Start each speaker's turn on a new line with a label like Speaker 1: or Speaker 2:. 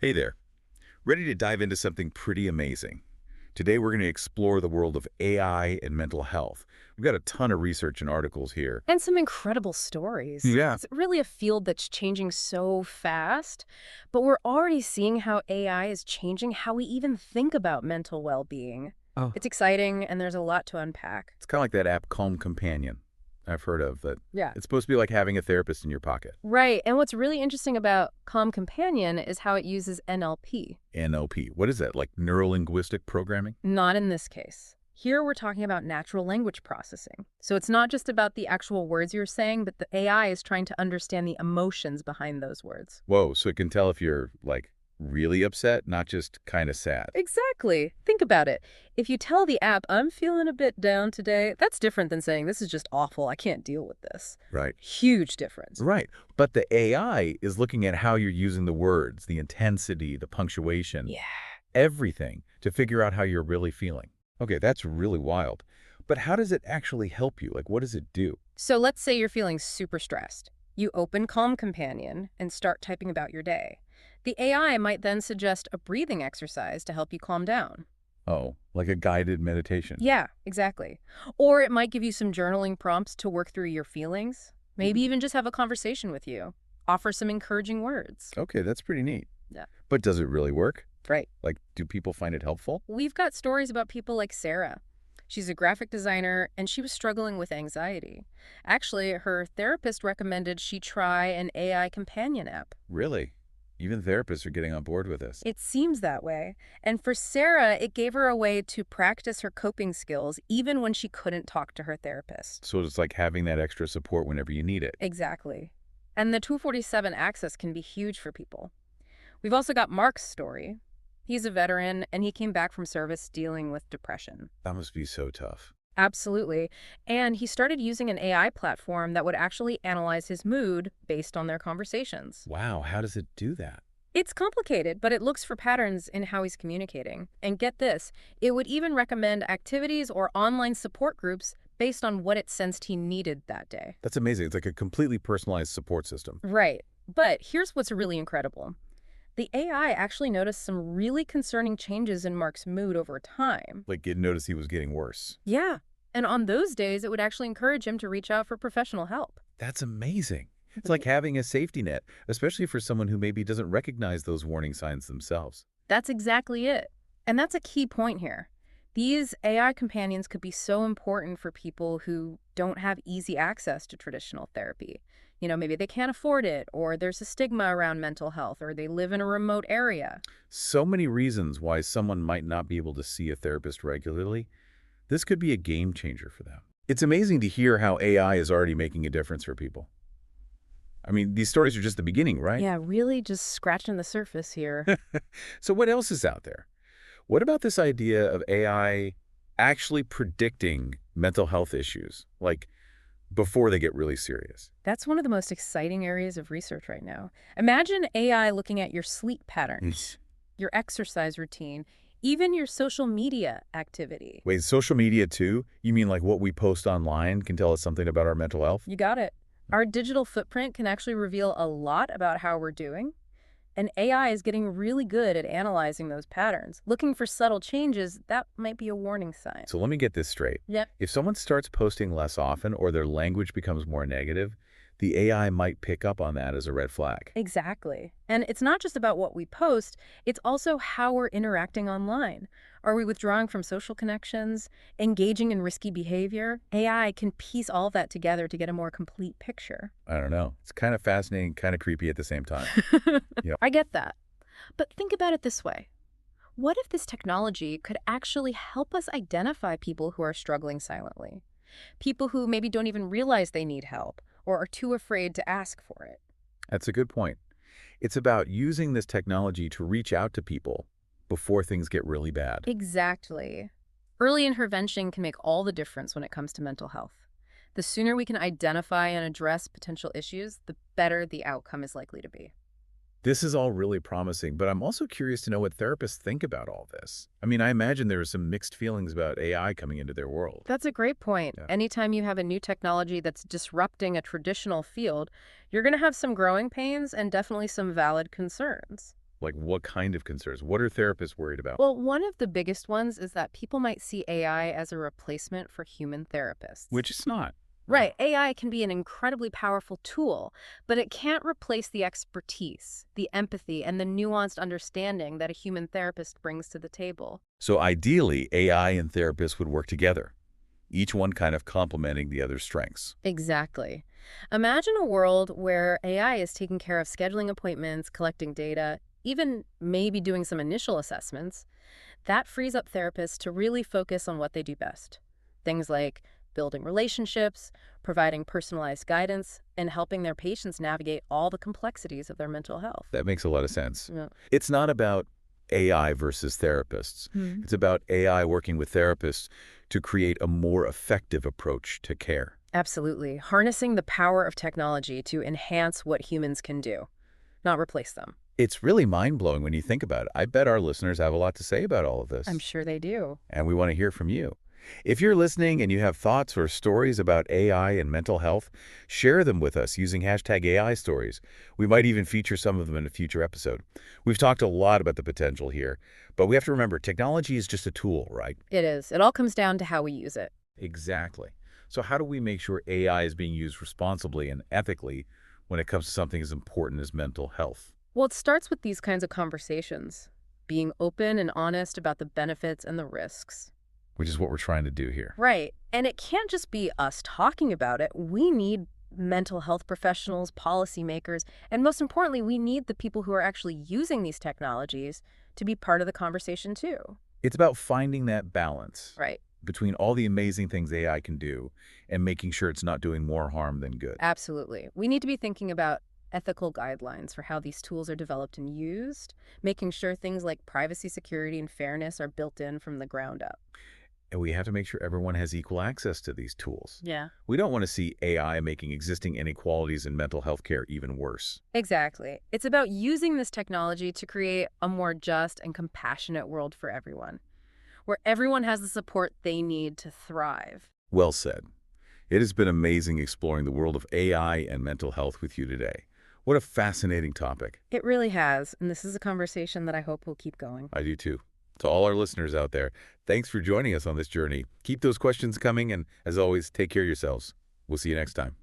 Speaker 1: Hey there. Ready to dive into something pretty amazing? Today we're going to explore the world of AI and mental health. We've got a ton of research and articles here.
Speaker 2: And some incredible stories.
Speaker 1: Yeah.
Speaker 2: It's really a field that's changing so fast, but we're already seeing how AI is changing how we even think about mental well-being.
Speaker 1: Oh.
Speaker 2: It's exciting, and there's a lot to unpack.
Speaker 1: It's kind of like that app Calm Companion I've heard of. That
Speaker 2: Yeah.
Speaker 1: it's supposed to be like having a therapist in your pocket.
Speaker 2: Right, and what's really interesting about Calm Companion is how it uses NLP.
Speaker 1: NLP. What is that? Like neuro-linguistic programming?
Speaker 2: Not in this case. Here we're talking about natural language processing. So it's not just about the actual words you're saying, but the AI is trying to understand the emotions behind those words.
Speaker 1: Whoa, so it can tell if you're like really upset, not just kind of sad.
Speaker 2: Exactly. Think about it. If you tell the app, I'm feeling a bit down today, that's different than saying, this is just awful, I can't deal with this.
Speaker 1: Right.
Speaker 2: Huge difference.
Speaker 1: Right. But the AI is looking at how you're using the words, the intensity, the punctuation,
Speaker 2: Yeah.
Speaker 1: everything to figure out how you're really feeling. Okay, that's really wild. But how does it actually help you? Like, what does it do?
Speaker 2: So let's say you're feeling super stressed. You open Calm Companion and start typing about your day. The AI might then suggest a breathing exercise to help you calm down.
Speaker 1: Oh, like a guided meditation.
Speaker 2: Yeah, exactly. Or it might give you some journaling prompts to work through your feelings. Maybe even just have a conversation with you. Offer some encouraging words.
Speaker 1: Okay, that's pretty neat.
Speaker 2: Yeah.
Speaker 1: But does it really work?
Speaker 2: Right.
Speaker 1: Like, do people find it helpful?
Speaker 2: We've got stories about people like Sarah. She's a graphic designer, and she was struggling with anxiety. Actually, her therapist recommended she try an AI companion app.
Speaker 1: Really? Even therapists are getting on board with this.
Speaker 2: It seems that way. And for Sarah, it gave her a way to practice her coping skills even when she couldn't talk to her therapist.
Speaker 1: So it's like having that extra support whenever you need it.
Speaker 2: Exactly. And the 247 access can be huge for people. We've also got Mark's story. He's a veteran, and he came back from service dealing with depression.
Speaker 1: That must be so tough.
Speaker 2: Absolutely. And he started using an AI platform that would actually analyze his mood based on their conversations.
Speaker 1: Wow, how does it do that?
Speaker 2: It's complicated, but it looks for patterns in how he's communicating. And get this, it would even recommend activities or online support groups based on what it sensed he needed that day.
Speaker 1: That's amazing. It's like a completely personalized support system.
Speaker 2: Right. But here's what's really incredible. The AI actually noticed some really concerning changes in Mark's mood over time.
Speaker 1: Like it noticed he was getting worse.
Speaker 2: Yeah. And on those days, it would actually encourage him to reach out for professional help.
Speaker 1: That's amazing. It's like having a safety net, especially for someone who maybe doesn't recognize those warning signs themselves.
Speaker 2: That's exactly it. And that's a key point here. These AI companions could be so important for people who don't have easy access to traditional therapy. Maybe they can't afford it, or there's a stigma around mental health, or they live in a remote area.
Speaker 1: So many reasons why someone might not be able to see a therapist regularly. This could be a game changer for them. It's amazing to hear how AI is already making a difference for people. I mean, these stories are just the beginning, right?
Speaker 2: Yeah, really just scratching the surface here.
Speaker 1: So what else is out there? What about this idea of AI actually predicting mental health issues, like before they get really serious?
Speaker 2: That's one of the most exciting areas of research right now. Imagine AI looking at your sleep patterns, your exercise routine, even your social media activity.
Speaker 1: Wait, social media too? You mean like what we post online can tell us something about our mental health?
Speaker 2: You got it. Our digital footprint can actually reveal a lot about how we're doing. And AI is getting really good at analyzing those patterns. Looking for subtle changes, that might be a warning sign.
Speaker 1: So let me get this straight.
Speaker 2: Yep.
Speaker 1: If someone starts posting less often or their language becomes more negative, the AI might pick up on that as a red flag.
Speaker 2: Exactly. And it's not just about what we post, it's also how we're interacting online. Are we withdrawing from social connections, engaging in risky behavior? AI can piece all of that together to get a more complete picture.
Speaker 1: I don't know. It's kind of fascinating, kind of creepy at the same time. Yep.
Speaker 2: I get that. But think about it this way. What if this technology could actually help us identify people who are struggling silently? People who maybe don't even realize they need help or are too afraid to ask for it.
Speaker 1: That's a good point. It's about using this technology to reach out to people before things get really bad.
Speaker 2: Exactly. Early intervention can make all the difference when it comes to mental health. The sooner we can identify and address potential issues, the better the outcome is likely to be.
Speaker 1: This is all really promising, but I'm also curious to know what therapists think about all this. I mean, I imagine there are some mixed feelings about AI coming into their world.
Speaker 2: That's a great point.
Speaker 1: Yeah.
Speaker 2: Anytime you have a new technology that's disrupting a traditional field, you're going to have some growing pains and definitely some valid concerns.
Speaker 1: Like what kind of concerns? What are therapists worried about?
Speaker 2: Well, one of the biggest ones is that people might see AI as a replacement for human therapists.
Speaker 1: Which it's not. Right.
Speaker 2: Right, AI can be an incredibly powerful tool, but it can't replace the expertise, the empathy, and the nuanced understanding that a human therapist brings to the table.
Speaker 1: So ideally, AI and therapists would work together, each one kind of complementing the other's strengths.
Speaker 2: Exactly. Imagine a world where AI is taking care of scheduling appointments, collecting data, even maybe doing some initial assessments. That frees up therapists to really focus on what they do best. Things like building relationships, providing personalized guidance, and helping their patients navigate all the complexities of their mental health.
Speaker 1: That makes a lot of sense.
Speaker 2: Yeah.
Speaker 1: It's not about AI versus therapists.
Speaker 2: Hmm.
Speaker 1: It's about AI working with therapists to create a more effective approach to care.
Speaker 2: Absolutely. Harnessing the power of technology to enhance what humans can do, not replace them.
Speaker 1: It's really mind-blowing when you think about it. I bet our listeners have a lot to say about all of
Speaker 2: I'm
Speaker 1: this,
Speaker 2: sure they do.
Speaker 1: and we want to hear from you. If you're listening and you have thoughts or stories about AI and mental health, share them with us using hashtag AI stories. We might even feature some of them in a future episode. We've talked a lot about the potential here, but we have to remember technology is just a tool, right?
Speaker 2: It is. It all comes down to how we use it.
Speaker 1: Exactly. So how do we make sure AI is being used responsibly and ethically when it comes to something as important as mental health?
Speaker 2: Well, it starts with these kinds of conversations, being open and honest about the benefits and the risks.
Speaker 1: Which is what we're trying to do here.
Speaker 2: Right. And it can't just be us talking about it. We need mental health professionals, policymakers, and most importantly, we need the people who are actually using these technologies to be part of the conversation too.
Speaker 1: It's about finding that balance
Speaker 2: Right.
Speaker 1: between all the amazing things AI can do and making sure it's not doing more harm than good.
Speaker 2: Absolutely. We need to be thinking about ethical guidelines for how these tools are developed and used, making sure things like privacy, security, and fairness are built in from the ground up.
Speaker 1: And we have to make sure everyone has equal access to these tools.
Speaker 2: Yeah.
Speaker 1: We don't want to see AI making existing inequalities in mental health care even worse.
Speaker 2: Exactly. It's about using this technology to create a more just and compassionate world for everyone, where everyone has the support they need to thrive.
Speaker 1: Well said. It has been amazing exploring the world of AI and mental health with you today. What a fascinating topic.
Speaker 2: It really has, and this is a conversation that I hope will keep going.
Speaker 1: I do too. To all our listeners out there, thanks for joining us on this journey. Keep those questions coming, and as always, take care of yourselves. We'll see you next time.